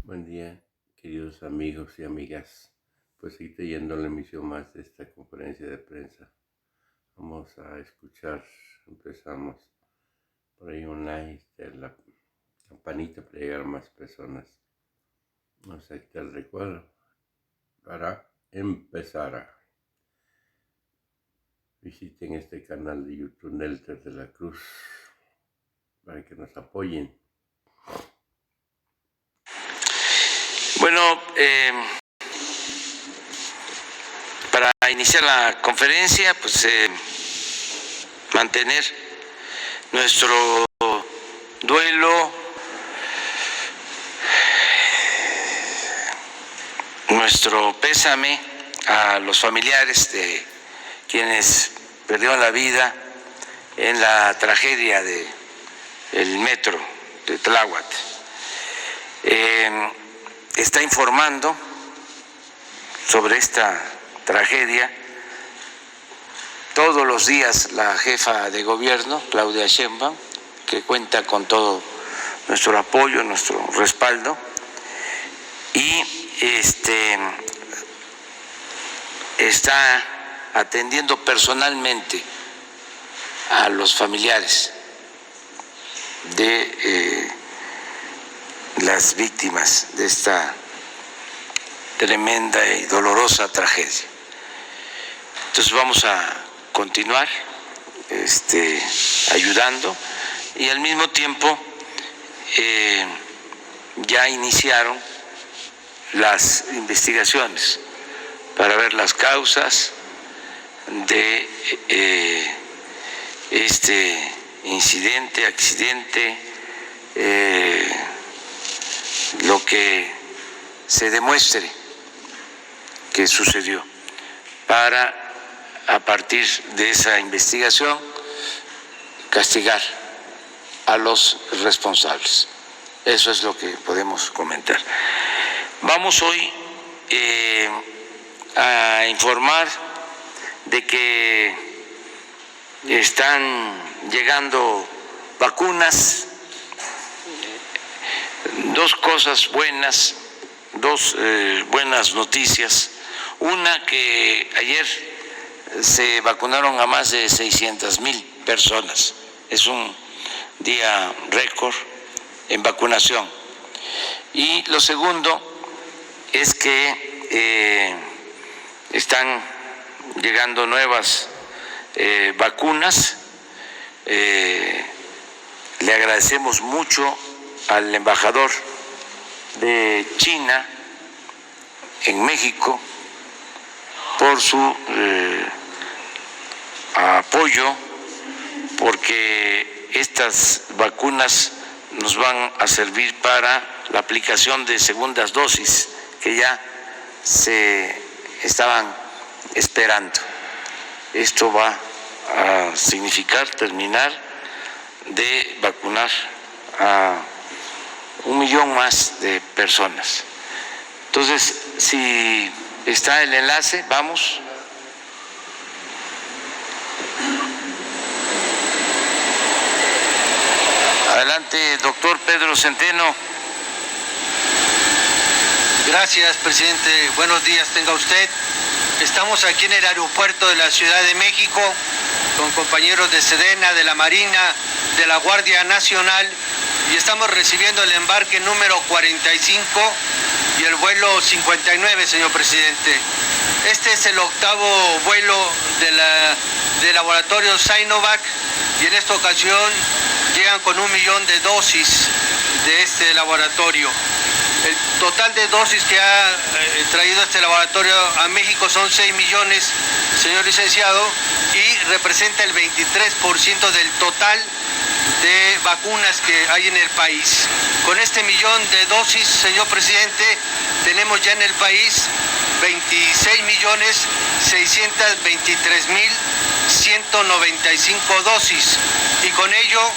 Buen día, queridos amigos y amigas. Pues seguir yendo a la emisión más de esta conferencia de prensa. Vamos a escuchar, empezamos por ahí un like de la campanita para llegar a más personas. Vamos a quitar el recuerdo para empezar. Visiten este canal de YouTube Nelter de la Cruz para que nos apoyen. Bueno, para iniciar la conferencia, pues mantener nuestro duelo, nuestro pésame a los familiares de quienes perdieron la vida en la tragedia del metro de Tláhuac. Está informando sobre esta tragedia todos los días la jefa de gobierno, Claudia Sheinbaum, que cuenta con todo nuestro apoyo, nuestro respaldo, y está atendiendo personalmente a los familiares de las víctimas de esta tremenda y dolorosa tragedia. Entonces vamos a continuar ayudando y al mismo tiempo ya iniciaron las investigaciones para ver las causas de este accidente, lo que se demuestre que sucedió, para a partir de esa investigación castigar a los responsables. Eso es lo que podemos comentar. Vamos hoy a informar de que están llegando vacunas. Dos cosas buenas, dos buenas noticias. Una, que ayer se vacunaron a más de 600,000 personas. Es un día récord en vacunación. Y lo segundo es que están llegando nuevas vacunas. Le agradecemos mucho al embajador de China en México por su apoyo, porque estas vacunas nos van a servir para la aplicación de segundas dosis que ya se estaban esperando. Esto va a significar terminar de vacunar a 1 millón más de personas. Entonces, si está el enlace, vamos. Adelante, doctor Pedro Centeno. Gracias, presidente. Buenos días, tenga usted. Estamos aquí en el aeropuerto de la Ciudad de México con compañeros de Sedena, de la Marina, de la Guardia Nacional, y estamos recibiendo el embarque número 45 y el vuelo 59, señor presidente. Este es el 8º vuelo del laboratorio Sinovac, y en esta ocasión llegan con 1 millón de dosis de este laboratorio. El total de dosis que ha traído este laboratorio a México son 6 millones, señor licenciado, y representa el 23% del total de vacunas que hay en el país. Con este 1 millón de dosis, señor presidente, tenemos ya en el país 26.623.195 dosis, y con ello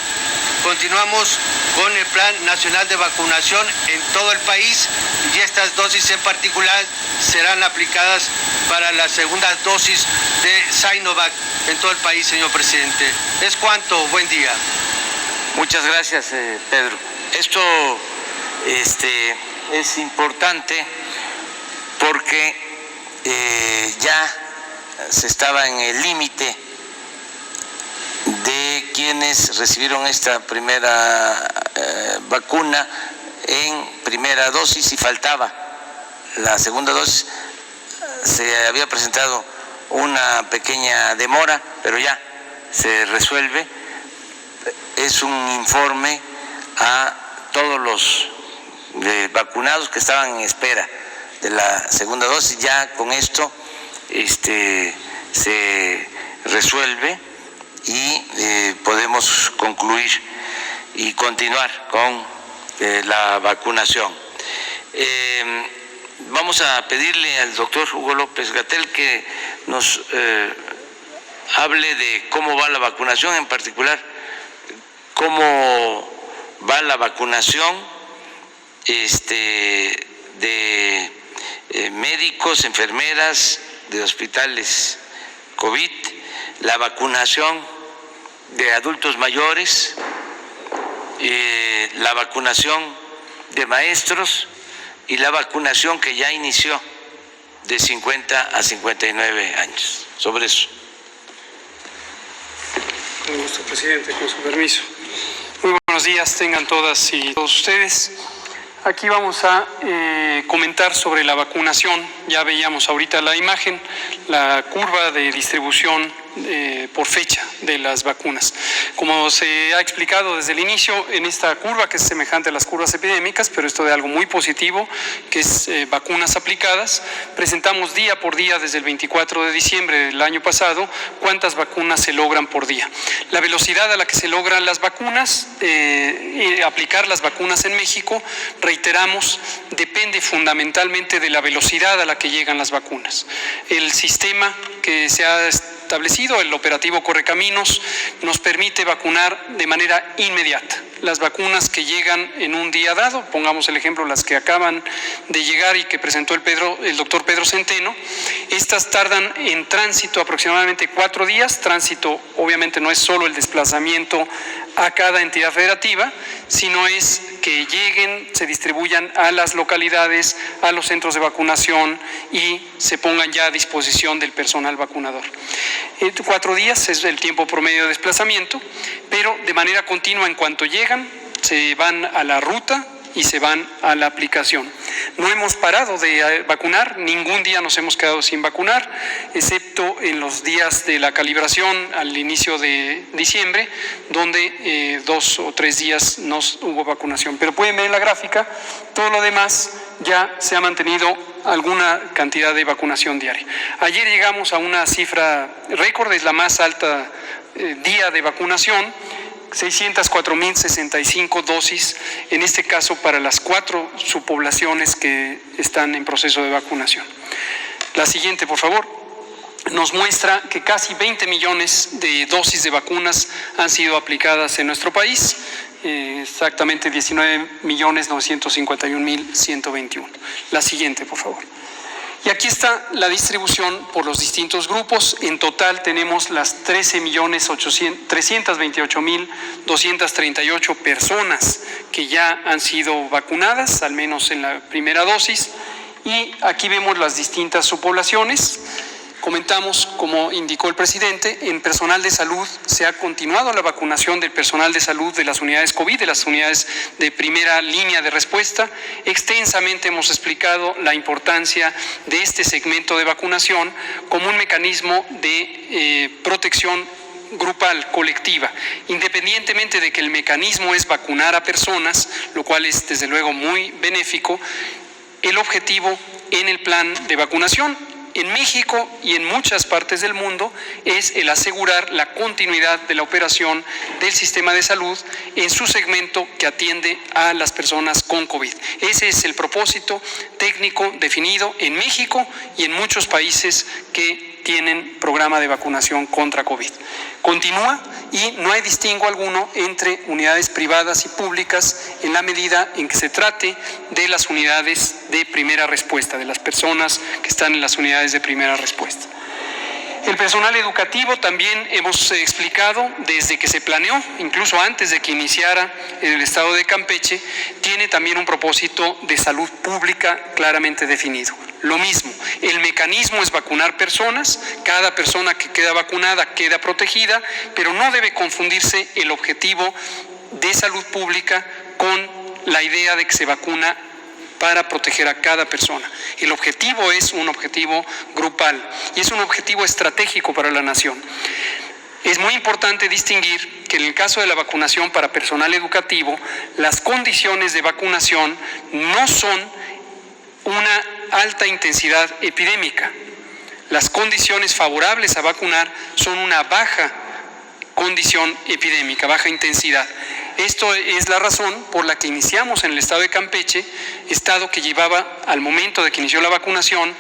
continuamos con el Plan Nacional de Vacunación en todo el país, y estas dosis en particular serán aplicadas para las segundas dosis de Sinovac en todo el país, señor presidente. Es cuanto. Buen día. Muchas gracias, Pedro. Esto es importante porque ya se estaba en el límite de quienes recibieron esta primera vacuna en primera dosis y faltaba la segunda dosis. Se había presentado una pequeña demora, pero ya se resuelve. Es un informe a todos los vacunados que estaban en espera de la segunda dosis. Ya con esto se resuelve y podemos concluir y continuar con la vacunación. Vamos a pedirle al doctor Hugo López-Gatell que nos hable de cómo va la vacunación, en particular cómo va la vacunación de médicos, enfermeras de hospitales COVID, la vacunación de adultos mayores, la vacunación de maestros y la vacunación que ya inició de 50 a 59 años. Sobre eso. Con gusto, presidente, con su permiso. Muy buenos días tengan todas y todos ustedes. Aquí vamos a comentar sobre la vacunación. Ya veíamos ahorita la imagen, la curva de distribución por fecha de las vacunas. Como se ha explicado desde el inicio, en esta curva, que es semejante a las curvas epidémicas, pero esto de algo muy positivo, que es vacunas aplicadas, presentamos día por día desde el 24 de diciembre del año pasado cuántas vacunas se logran por día. La velocidad a la que se logran las vacunas, aplicar las vacunas en México, reiteramos, depende fundamentalmente de la velocidad a la que llegan las vacunas. El sistema que se ha establecido, el operativo Correcaminos, nos permite vacunar de manera inmediata. Las vacunas que llegan en un día dado, pongamos el ejemplo, las que acaban de llegar y que presentó el doctor Pedro Centeno, estas tardan en tránsito aproximadamente 4 días. Tránsito obviamente no es solo el desplazamiento a cada entidad federativa, sino es que lleguen, se distribuyan a las localidades, a los centros de vacunación y se pongan ya a disposición del personal vacunador. 4 días es el tiempo promedio de desplazamiento, pero de manera continua, en cuanto llegan, se van a la ruta y se van a la aplicación. No hemos parado de vacunar, ningún día nos hemos quedado sin vacunar, excepto en los días de la calibración al inicio de diciembre, donde 2 o 3 días no hubo vacunación. Pero pueden ver en la gráfica, todo lo demás ya se ha mantenido alguna cantidad de vacunación diaria. Ayer llegamos a una cifra récord, es la más alta día de vacunación, 604.065 dosis, en este caso para las 4 subpoblaciones que están en proceso de vacunación. La siguiente, por favor, nos muestra que casi 20 millones de dosis de vacunas han sido aplicadas en nuestro país, exactamente 19.951.121. La siguiente, por favor. Y aquí está la distribución por los distintos grupos. En total tenemos las 13.328.238 personas que ya han sido vacunadas, al menos en la primera dosis. Y aquí vemos las distintas subpoblaciones. Comentamos, como indicó el presidente, en personal de salud se ha continuado la vacunación del personal de salud de las unidades COVID, de las unidades de primera línea de respuesta. Extensamente hemos explicado la importancia de este segmento de vacunación como un mecanismo de protección grupal, colectiva, independientemente de que el mecanismo es vacunar a personas, lo cual es desde luego muy benéfico. El objetivo en el plan de vacunación en México y en muchas partes del mundo es el asegurar la continuidad de la operación del sistema de salud en su segmento que atiende a las personas con COVID. Ese es el propósito técnico definido en México y en muchos países que tienen programa de vacunación contra COVID. Continúa y no hay distingo alguno entre unidades privadas y públicas en la medida en que se trate de las unidades de primera respuesta, de las personas que están en las unidades de primera respuesta. El personal educativo también hemos explicado desde que se planeó, incluso antes de que iniciara en el estado de Campeche, tiene también un propósito de salud pública claramente definido. Lo mismo, el mecanismo es vacunar personas, cada persona que queda vacunada queda protegida, pero no debe confundirse el objetivo de salud pública con la idea de que se vacuna para proteger a cada persona. El objetivo es un objetivo grupal y es un objetivo estratégico para la nación. Es muy importante distinguir que en el caso de la vacunación para personal educativo, las condiciones de vacunación no son una alta intensidad epidémica. Las condiciones favorables a vacunar son una baja condición epidémica, baja intensidad. Esto es la razón por la que iniciamos en el estado de Campeche, estado que llevaba al momento de que inició la vacunación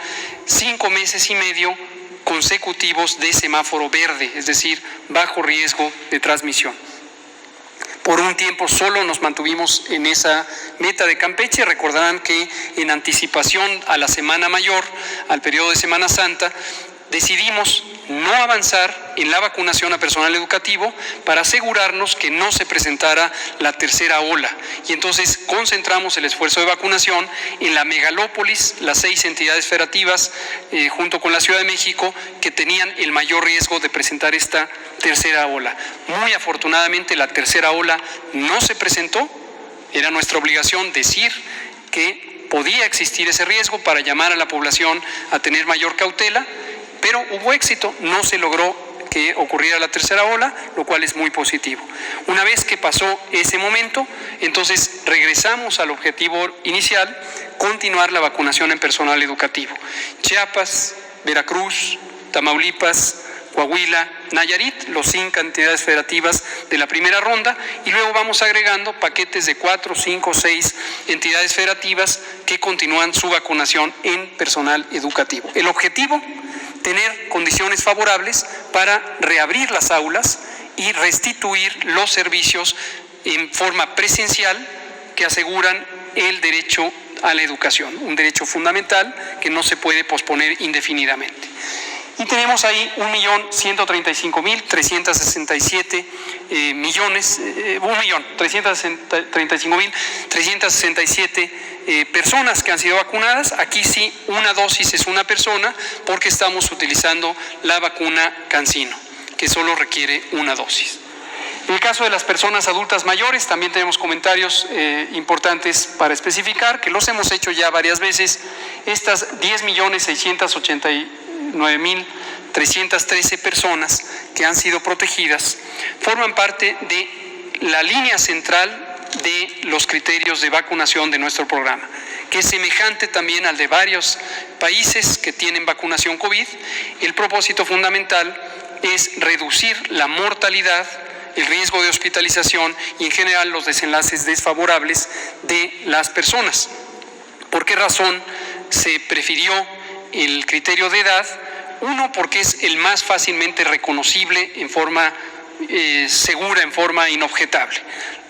5 meses y medio consecutivos de semáforo verde, es decir, bajo riesgo de transmisión. Por un tiempo solo nos mantuvimos en esa meta de Campeche. Recordarán que en anticipación a la Semana Mayor, al periodo de Semana Santa, decidimos no avanzar en la vacunación a personal educativo para asegurarnos que no se presentara la tercera ola. Y entonces concentramos el esfuerzo de vacunación en la megalópolis, las 6 entidades federativas, junto con la Ciudad de México, que tenían el mayor riesgo de presentar esta tercera ola. Muy afortunadamente la tercera ola no se presentó. Era nuestra obligación decir que podía existir ese riesgo para llamar a la población a tener mayor cautela, pero hubo éxito, no se logró que ocurriera la tercera ola, lo cual es muy positivo. Una vez que pasó ese momento, entonces regresamos al objetivo inicial, continuar la vacunación en personal educativo. Chiapas, Veracruz, Tamaulipas, Coahuila, Nayarit, los 5 entidades federativas de la primera ronda, y luego vamos agregando paquetes de 4, 5, 6 entidades federativas que continúan su vacunación en personal educativo. El objetivo, tener condiciones favorables para reabrir las aulas y restituir los servicios en forma presencial que aseguran el derecho a la educación, un derecho fundamental que no se puede posponer indefinidamente. Y tenemos ahí 1.335.367 personas que han sido vacunadas. Aquí sí, una dosis es una persona porque estamos utilizando la vacuna CanSino, que solo requiere una dosis. En el caso de las personas adultas mayores, también tenemos comentarios importantes para especificar, que los hemos hecho ya varias veces. Estas 10.689.313 personas que han sido protegidas forman parte de la línea central de los criterios de vacunación de nuestro programa, que es semejante también al de varios países que tienen vacunación COVID. El propósito fundamental es reducir la mortalidad, el riesgo de hospitalización y en general los desenlaces desfavorables de las personas. ¿Por qué razón se prefirió el criterio de edad? Uno, porque es el más fácilmente reconocible en forma segura, en forma inobjetable.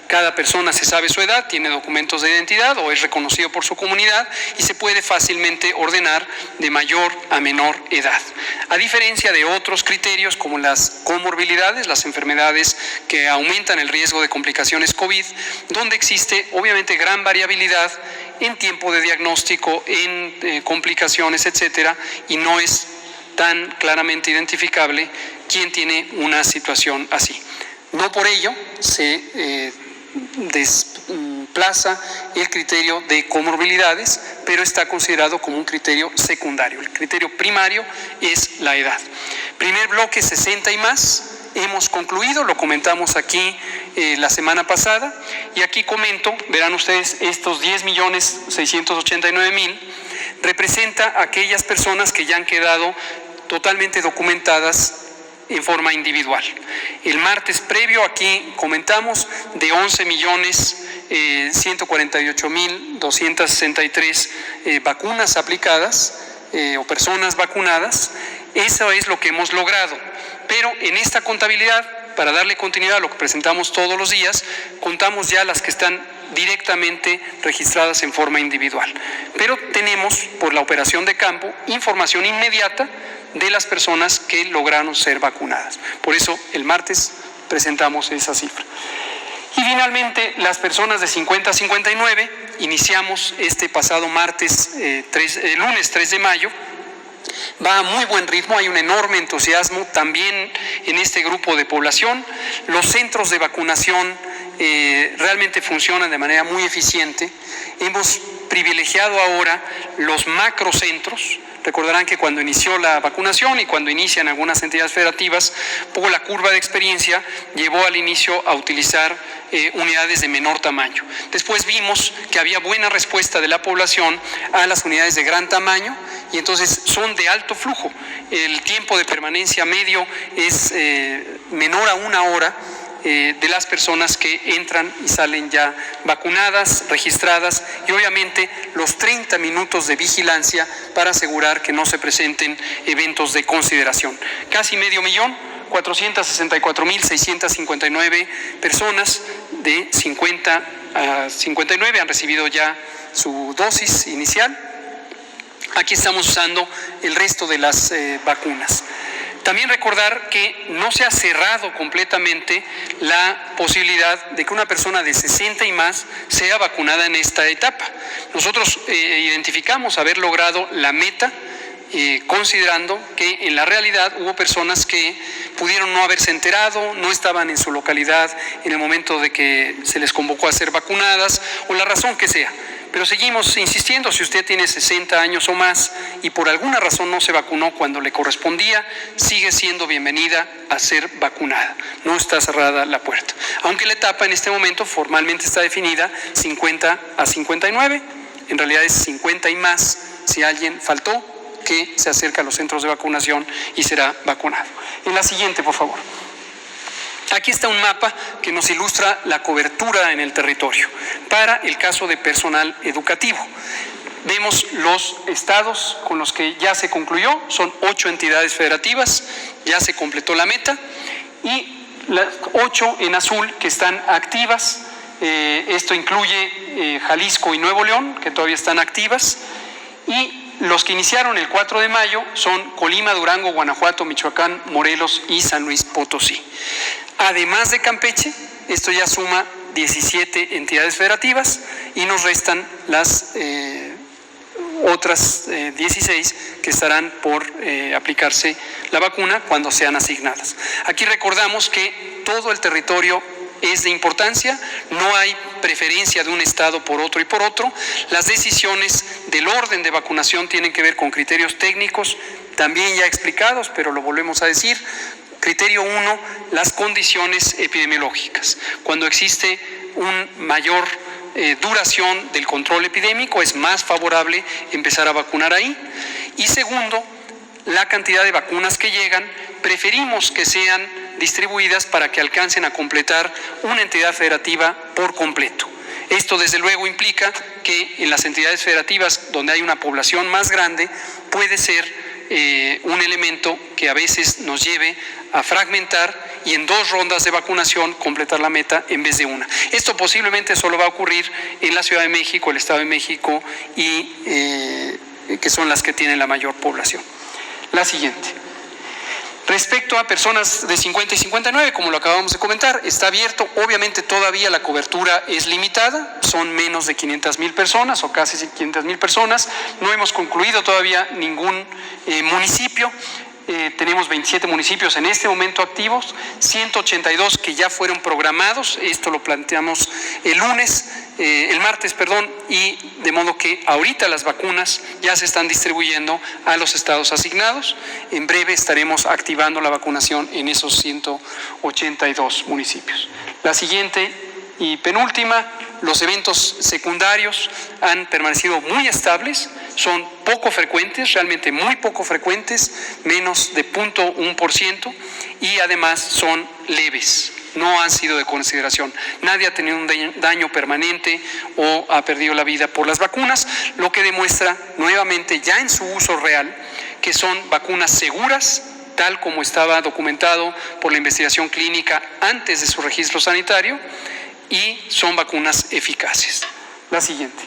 Cada persona se sabe su edad, tiene documentos de identidad o es reconocido por su comunidad y se puede fácilmente ordenar de mayor a menor edad. A diferencia de otros criterios como las comorbilidades, las enfermedades que aumentan el riesgo de complicaciones COVID, donde existe obviamente gran variabilidad en tiempo de diagnóstico, en complicaciones, etcétera, y no es tan claramente identificable quién tiene una situación así. No por ello se desplaza el criterio de comorbilidades, pero está considerado como un criterio secundario. El criterio primario es la edad. Primer bloque, 60 y más. Hemos concluido, lo comentamos aquí la semana pasada, y aquí comento, verán ustedes, estos 10.689.000 representa a aquellas personas que ya han quedado totalmente documentadas en forma individual. El martes previo aquí comentamos de 11.148.263 vacunas aplicadas o personas vacunadas. Eso es lo que hemos logrado. Pero en esta contabilidad, para darle continuidad a lo que presentamos todos los días, contamos ya las que están directamente registradas en forma individual. Pero tenemos, por la operación de campo, información inmediata de las personas que lograron ser vacunadas. Por eso el martes presentamos esa cifra. Y finalmente, las personas de 50 a 59, iniciamos este pasado lunes 3 de mayo, va a muy buen ritmo, hay un enorme entusiasmo también en este grupo de población. Los centros de vacunación realmente funcionan de manera muy eficiente. Hemos privilegiado ahora los macrocentros. Recordarán que cuando inició la vacunación y cuando inician algunas entidades federativas, poco la curva de experiencia llevó al inicio a utilizar unidades de menor tamaño. Después vimos que había buena respuesta de la población a las unidades de gran tamaño y entonces son de alto flujo. El tiempo de permanencia medio es menor a 1 hora de las personas que entran y salen ya vacunadas, registradas, y obviamente los 30 minutos de vigilancia para asegurar que no se presenten eventos de consideración. Casi 500,464,659 personas de 50 a 59 han recibido ya su dosis inicial. Aquí estamos usando el resto de las vacunas. También recordar que no se ha cerrado completamente la posibilidad de que una persona de 60 y más sea vacunada en esta etapa. Nosotros identificamos haber logrado la meta, considerando que en la realidad hubo personas que pudieron no haberse enterado, no estaban en su localidad en el momento de que se les convocó a ser vacunadas, o la razón que sea. Pero seguimos insistiendo, si usted tiene 60 años o más y por alguna razón no se vacunó cuando le correspondía, sigue siendo bienvenida a ser vacunada. No está cerrada la puerta. Aunque la etapa en este momento formalmente está definida 50 a 59, en realidad es 50 y más si alguien faltó, que se acerca a los centros de vacunación y será vacunado. En la siguiente, por favor. Aquí está un mapa que nos ilustra la cobertura en el territorio para el caso de personal educativo. Vemos los estados con los que ya se concluyó, son 8 entidades federativas, ya se completó la meta, y las 8 en azul que están activas. Esto incluye Jalisco y Nuevo León, que todavía están activas, y los que iniciaron el 4 de mayo son Colima, Durango, Guanajuato, Michoacán, Morelos y San Luis Potosí. Además de Campeche, esto ya suma 17 entidades federativas y nos restan las otras 16 que estarán por aplicarse la vacuna cuando sean asignadas. Aquí recordamos que todo el territorio es de importancia, no hay preferencia de un estado por otro y por otro. Las decisiones del orden de vacunación tienen que ver con criterios técnicos, también ya explicados, pero lo volvemos a decir. Criterio 1, las condiciones epidemiológicas. Cuando existe una mayor duración del control epidémico, es más favorable empezar a vacunar ahí. Y segundo, la cantidad de vacunas que llegan, preferimos que sean distribuidas para que alcancen a completar una entidad federativa por completo. Esto desde luego implica que en las entidades federativas donde hay una población más grande puede ser un elemento que a veces nos lleve a fragmentar y en 2 rondas de vacunación completar la meta en vez de una. Esto posiblemente solo va a ocurrir en la Ciudad de México, el Estado de México y que son las que tienen la mayor población. La siguiente. Respecto a personas de 50 y 59, como lo acabamos de comentar, está abierto. Obviamente todavía la cobertura es limitada, son menos de 500,000 personas o casi 500,000 personas. No hemos concluido todavía ningún municipio. Tenemos 27 municipios en este momento activos, 182 que ya fueron programados. Esto lo planteamos el martes, y de modo que ahorita las vacunas ya se están distribuyendo a los estados asignados. En breve estaremos activando la vacunación en esos 182 municipios. La siguiente y penúltima, los eventos secundarios han permanecido muy estables, son poco frecuentes, realmente muy poco frecuentes, menos de 0.1%, y además son leves, no han sido de consideración. Nadie ha tenido un daño permanente o ha perdido la vida por las vacunas, lo que demuestra nuevamente ya en su uso real que son vacunas seguras, tal como estaba documentado por la investigación clínica antes de su registro sanitario, y son vacunas eficaces. La siguiente.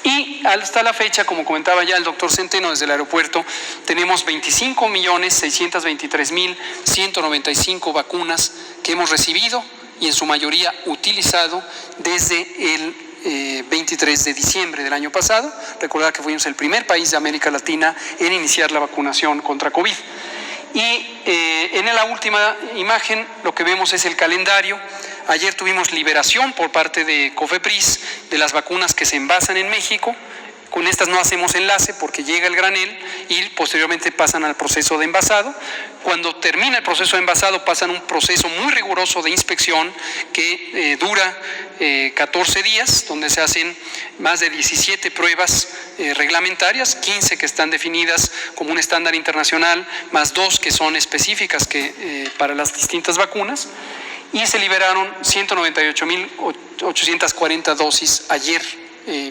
Y hasta la fecha, como comentaba ya el doctor Centeno desde el aeropuerto, tenemos 25.623.195 vacunas que hemos recibido y en su mayoría utilizado desde el 23 de diciembre del año pasado. Recordar que fuimos el primer país de América Latina en iniciar la vacunación contra COVID. Y en la última imagen lo que vemos es el calendario. Ayer tuvimos liberación por parte de COFEPRIS de las vacunas que se envasan en México. Con estas no hacemos enlace porque llega el granel y posteriormente pasan al proceso de envasado. Cuando termina el proceso de envasado pasan un proceso muy riguroso de inspección que dura 14 días, donde se hacen más de 17 pruebas reglamentarias, 15 que están definidas como un estándar internacional, más 2 que son específicas para las distintas vacunas. Y se liberaron 198.840 dosis ayer,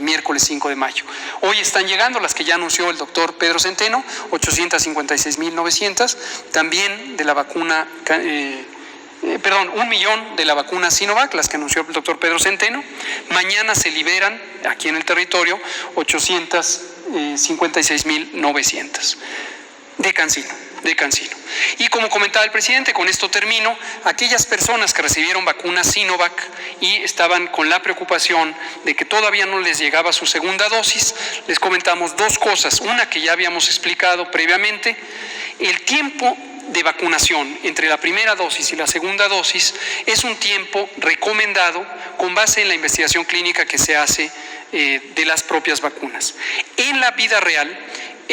miércoles 5 de mayo. Hoy están llegando las que ya anunció el doctor Pedro Centeno, 856.900, también de la vacuna, 1 millón de la vacuna Sinovac, las que anunció el doctor Pedro Centeno. Mañana se liberan aquí en el territorio 856.900 de CanSino. Y como comentaba el presidente, con esto termino, aquellas personas que recibieron vacunas Sinovac y estaban con la preocupación de que todavía no les llegaba su segunda dosis, les comentamos dos cosas. Una que ya habíamos explicado previamente: el tiempo de vacunación entre la primera dosis y la segunda dosis es un tiempo recomendado con base en la investigación clínica que se hace de las propias vacunas. En la vida real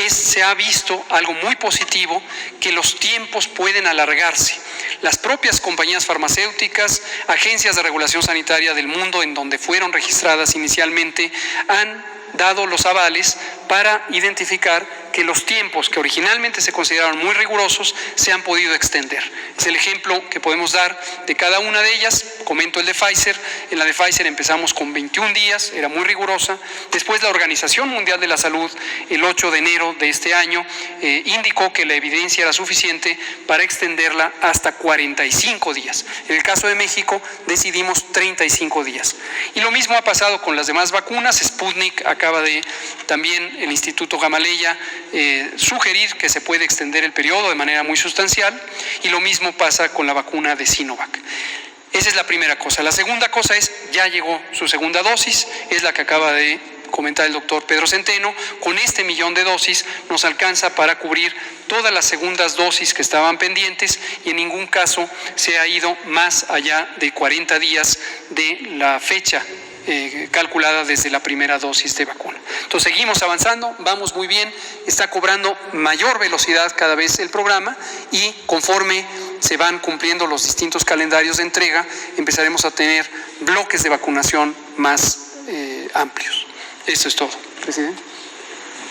se ha visto algo muy positivo, que los tiempos pueden alargarse. Las propias compañías farmacéuticas, agencias de regulación sanitaria del mundo en donde fueron registradas inicialmente, han dado los avales para identificar que los tiempos que originalmente se consideraron muy rigurosos se han podido extender. Es el ejemplo que podemos dar de cada una de ellas. Comento el de Pfizer. En la de Pfizer empezamos con 21 días, era muy rigurosa. Después la Organización Mundial de la Salud, el 8 de enero de este año, indicó que la evidencia era suficiente para extenderla hasta 45 días. En el caso de México decidimos 35 días. Y lo mismo ha pasado con las demás vacunas. Sputnik acaba de, también el Instituto Gamaleya, sugerir que se puede extender el periodo de manera muy sustancial, y lo mismo pasa con la vacuna de Sinovac. Esa es la primera cosa. La segunda cosa es, ya llegó su segunda dosis, es la que acaba de comentar el doctor Pedro Centeno. Con este 1 millón de dosis nos alcanza para cubrir todas las segundas dosis que estaban pendientes, y en ningún caso se ha ido más allá de 40 días de la fecha calculada desde la primera dosis de vacuna. Entonces seguimos avanzando, vamos muy bien, está cobrando mayor velocidad cada vez el programa, y conforme se van cumpliendo los distintos calendarios de entrega, empezaremos a tener bloques de vacunación más amplios. Eso es todo, presidente.